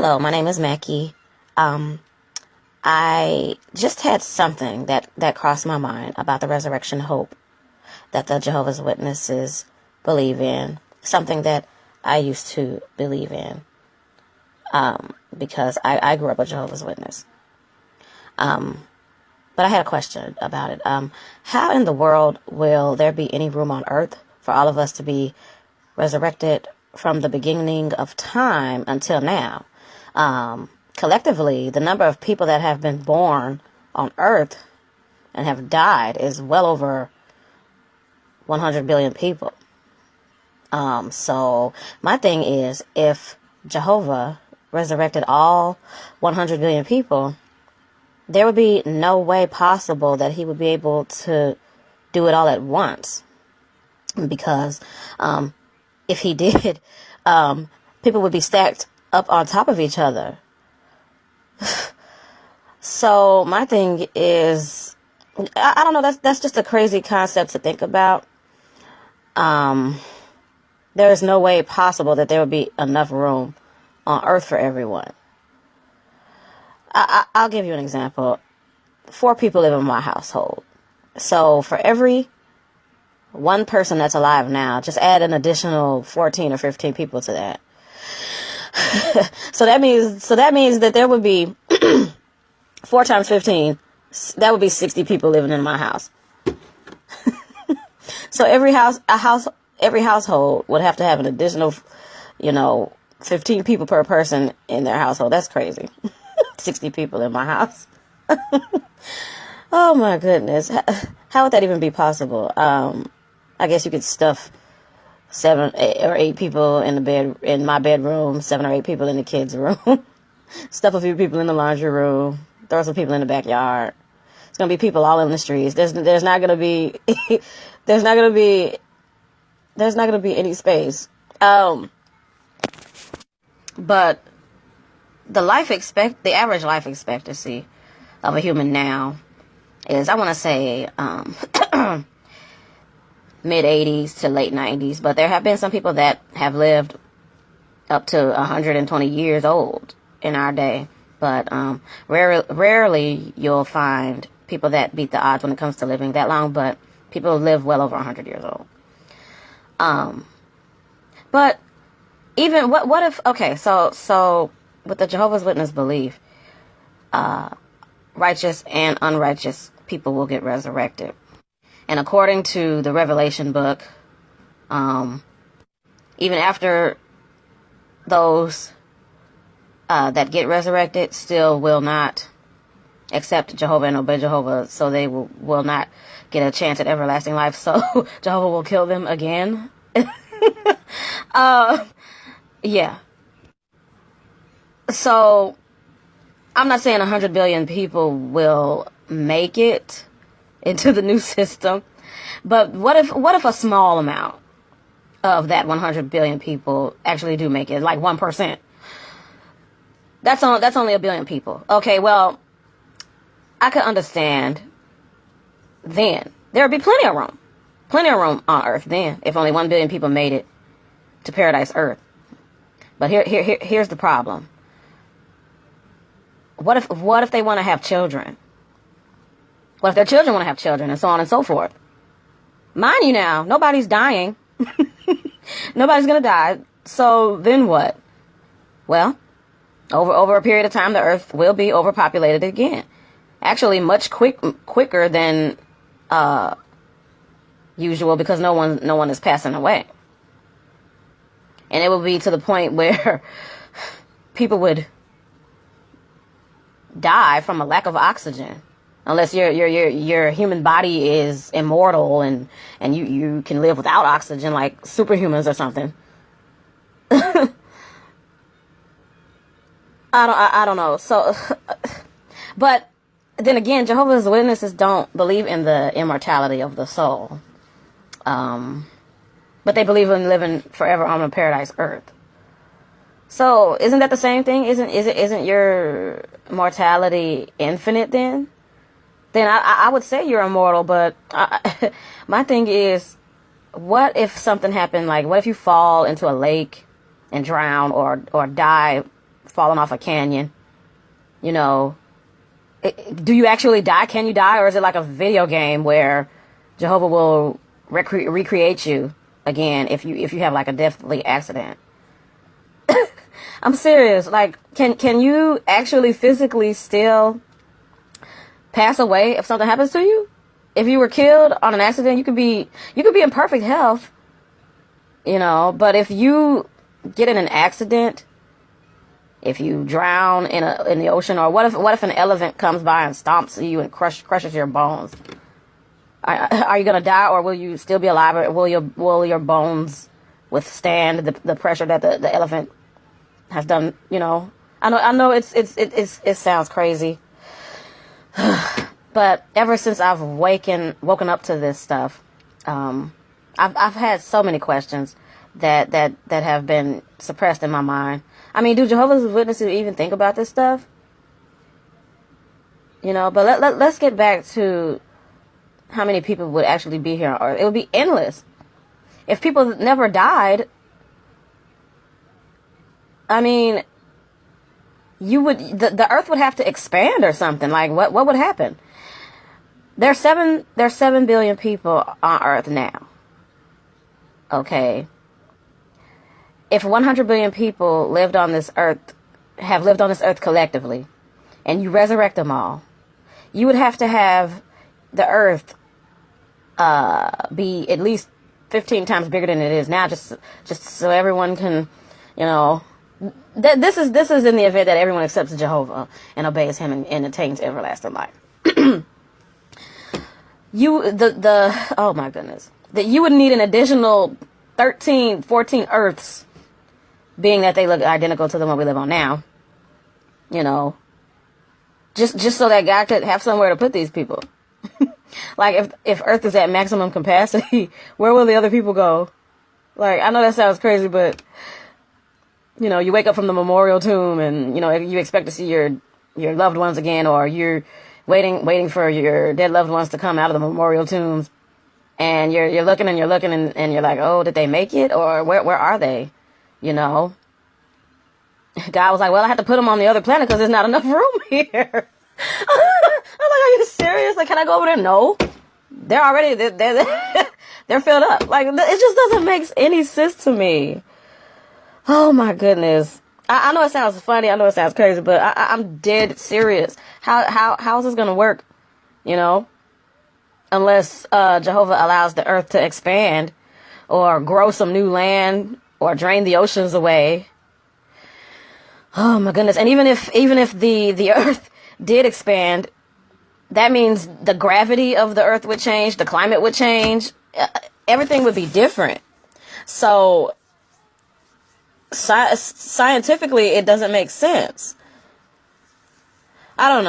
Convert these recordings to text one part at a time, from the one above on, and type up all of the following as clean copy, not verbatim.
Hello, my name is Mackie. Um, I just had something that crossed my mind about the resurrection hope that the Jehovah's Witnesses believe in. Something that I used to believe in because I grew up a Jehovah's Witness. But I had a question about it. How in the world will there be any room on earth for all of us to be resurrected from the beginning of time until now? Collectively, the number of people that have been born on earth and have died is well over 100 billion people. So my thing is, if Jehovah resurrected all 100 billion people, there would be no way possible that he would be able to do it all at once. Because if he did, people would be stacked up on top of each other. So my thing is, I don't know, that's just a crazy concept to think about. There is no way possible that there would be enough room on earth for everyone. I'll give you an example. 4 people live in my household. So for every one person that's alive now, just add an additional 14 or 15 people to that. So that means that there would be 4 times 15. That would be 60 people living in my house. So every household would have to have an additional, 15 people per person in their household. That's crazy. 60 people in my house. Oh my goodness. How would that even be possible? I guess you could stuff 7 or 8 people in my bedroom, 7 or 8 people in the kids' room, stuff a few people in the laundry room, throw some people in the backyard. It's gonna be people all in the streets. There's not gonna be any space. But the average life expectancy of a human now is, I want to say, mid 80s to late 90s, but there have been some people that have lived up to 120 years old in our day. But rarely you'll find people that beat the odds when it comes to living that long, but people live well over 100 years old. But even what if, okay, so with the Jehovah's Witness belief, righteous and unrighteous people will get resurrected. And according to the Revelation book, even after those that get resurrected still will not accept Jehovah and obey Jehovah, so they will not get a chance at everlasting life. So Jehovah will kill them again. Yeah. So I'm not saying 100 billion people will make it into the new system, but what if a small amount of that 100 billion people actually do make it, like 1%? That's only a billion people. Okay, well, I could understand then. There would be plenty of room on earth then, if only 1 billion people made it to paradise earth. But here's the problem. What if they want to have children? What if their children want to have children, and so on and so forth? Mind you now, nobody's dying. Nobody's going to die. So then what? Well, over a period of time, the earth will be overpopulated again. Actually, much quicker than usual, because no one is passing away. And it will be to the point where people would die from a lack of oxygen, unless your human body is immortal and you can live without oxygen, like superhumans or something. I don't know. So, but then again, Jehovah's Witnesses don't believe in the immortality of the soul. But they believe in living forever on a paradise earth. So isn't that the same thing? Isn't your mortality infinite then? Then I would say you're immortal, but my thing is, what if something happened, like what if you fall into a lake and drown or die falling off a canyon. You know, do you actually die? Can you die? Or is it like a video game where Jehovah will recreate you again if you have like a deathly accident? I'm serious. Like, can you actually physically still pass away if something happens to you? If you were killed on an accident, you could be in perfect health, you know, but if you get in an accident, if you drown in the ocean, or what if an elephant comes by and stomps you and crushes your bones? Are you gonna die, or will you still be alive, or will your bones withstand the pressure that the elephant has done? You know, I know it sounds crazy, but ever since I've woken up to this stuff, I've had so many questions that have been suppressed in my mind. I mean, do Jehovah's Witnesses even think about this stuff? You know, but let's get back to how many people would actually be here on Earth. It would be endless. If people never died, I mean, the Earth would have to expand or something. Like, what would happen? There's 7 billion people on Earth now. Okay. If 100 billion people have lived on this Earth collectively, and you resurrect them all, you would have to have the Earth be at least 15 times bigger than it is now, just so everyone can, you know. This is in the event that everyone accepts Jehovah and obeys him and attains everlasting life. Oh my goodness, that you would need an additional 13, 14 Earths, being that they look identical to the one we live on now. You know, just so that God could have somewhere to put these people. Like, if Earth is at maximum capacity, where will the other people go? Like, I know that sounds crazy, but, you know, you wake up from the memorial tomb and, you know, you expect to see your loved ones again, or you're waiting for your dead loved ones to come out of the memorial tombs, and you're looking and you're like, oh, did they make it? Or where are they? You know? God was like, well, I had to put them on the other planet because there's not enough room here. I'm like, are you serious? Like, can I go over there? No. They're already, they're filled up. Like, it just doesn't make any sense to me. Oh my goodness. I know it sounds funny. I know it sounds crazy, but I'm dead serious. How is this going to work? You know? Unless Jehovah allows the Earth to expand, or grow some new land, or drain the oceans away. Oh my goodness. And even if the Earth did expand, that means the gravity of the Earth would change, the climate would change, everything would be different. So scientifically, it doesn't make sense. I don't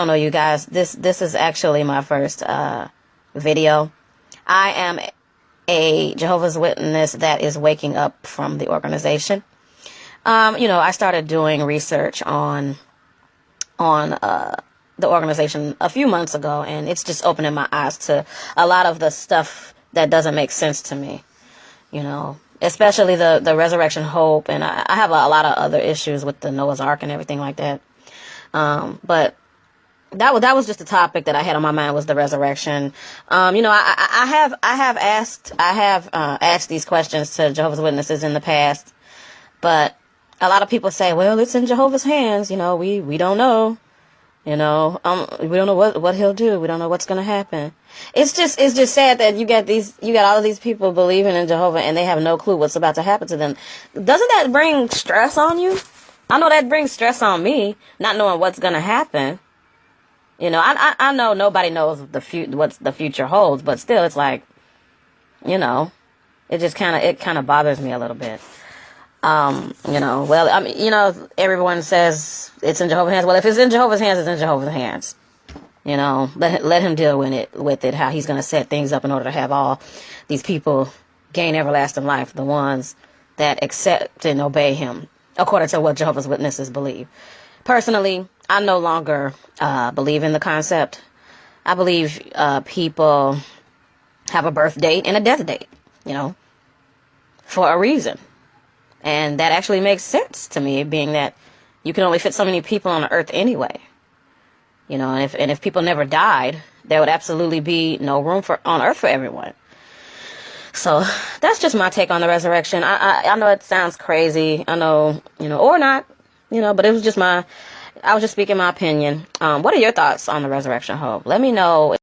know, you guys. This is actually my first video. I am a Jehovah's Witness that is waking up from the organization. You know, I started doing research on the organization a few months ago, and it's just opening my eyes to a lot of the stuff that doesn't make sense to me. You know, especially the resurrection hope, and I have a lot of other issues with the Noah's Ark and everything like that. But that was just a topic that I had on my mind, was the resurrection. You know, I have asked these questions to Jehovah's Witnesses in the past, but a lot of people say, well, it's in Jehovah's hands. You know, we don't know. You know, we don't know what he'll do. We don't know what's going to happen. It's just sad that you got all of these people believing in Jehovah and they have no clue what's about to happen to them. Doesn't that bring stress on you? I know that brings stress on me, not knowing what's going to happen. You know, I know nobody knows what the future holds, but still, it's like, you know, it kind of bothers me a little bit. You know, well, I mean, you know, everyone says it's in Jehovah's hands. Well, if it's in Jehovah's hands, it's in Jehovah's hands. You know, let him deal with it, how he's going to set things up in order to have all these people gain everlasting life, the ones that accept and obey him, according to what Jehovah's Witnesses believe. Personally, I no longer believe in the concept. I believe people have a birth date and a death date, you know, for a reason. And that actually makes sense to me, being that You can only fit so many people on the earth anyway. You know, and if people never died, there would absolutely be no room on earth for everyone. So that's just my take on the resurrection. I know it sounds crazy. I know, or not, but it was just I was just speaking my opinion. What are your thoughts on the resurrection, Hope? Let me know.